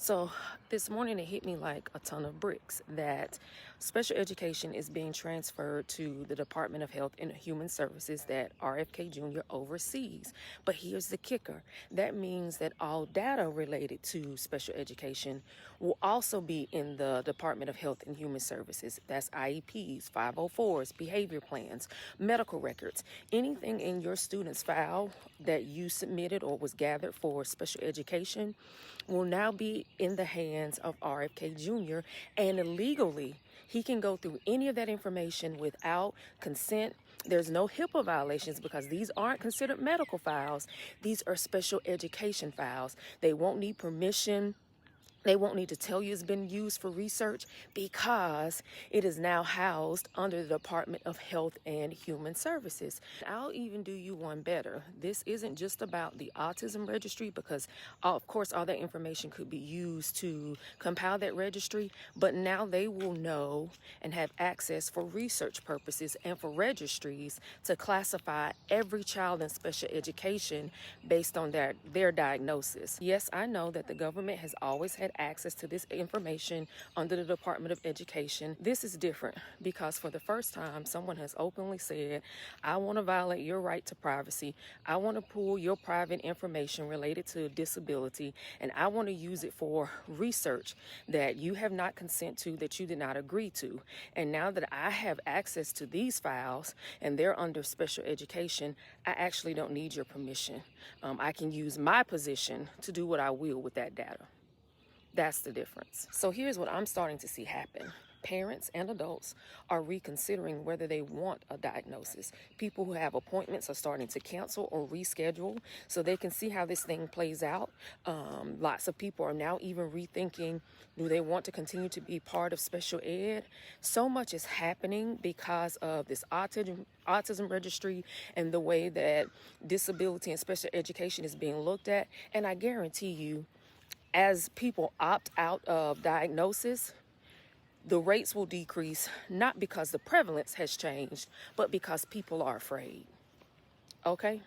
So this morning it hit me like a ton of bricks that special education is being transferred to the Department of Health and Human Services that RFK Jr. oversees. But here's the kicker. That means that all data related to special education will also be in the Department of Health and Human Services. That's IEPs, 504s, behavior plans, medical records, anything in your student's file that you submitted or was gathered for special education will now be in the hands of RFK Jr. and legally he can go through any of that information without consent. There's no HIPAA violations because these aren't considered medical files. These are special education files. They won't need permission. They won't need to tell you it's been used for research because it is now housed under the Department of Health and Human Services. I'll even do you one better. This isn't just about the autism registry because, of course, all that information could be used to compile that registry, but now they will know and have access for research purposes and for registries to classify every child in special education based on their diagnosis. Yes, I know that the government has always had access to this information under the Department of Education. This is different because for the first time, someone has openly said, I want to violate your right to privacy. I want to pull your private information related to disability, and I want to use it for research that you have not consent to, that you did not agree to. And now that I have access to these files and they're under special education, I actually don't need your permission. I can use my position to do what I will with that data. That's the difference. So here's what I'm starting to see happen. Parents and adults are reconsidering whether they want a diagnosis. People who have appointments are starting to cancel or reschedule so they can see how this thing plays out. Lots of people are now even rethinking, do they want to continue to be part of special ed? So much is happening because of this autism registry and the way that disability and special education is being looked at. And I guarantee you, as people opt out of diagnosis, the rates will decrease, not because the prevalence has changed, but because people are afraid. Okay?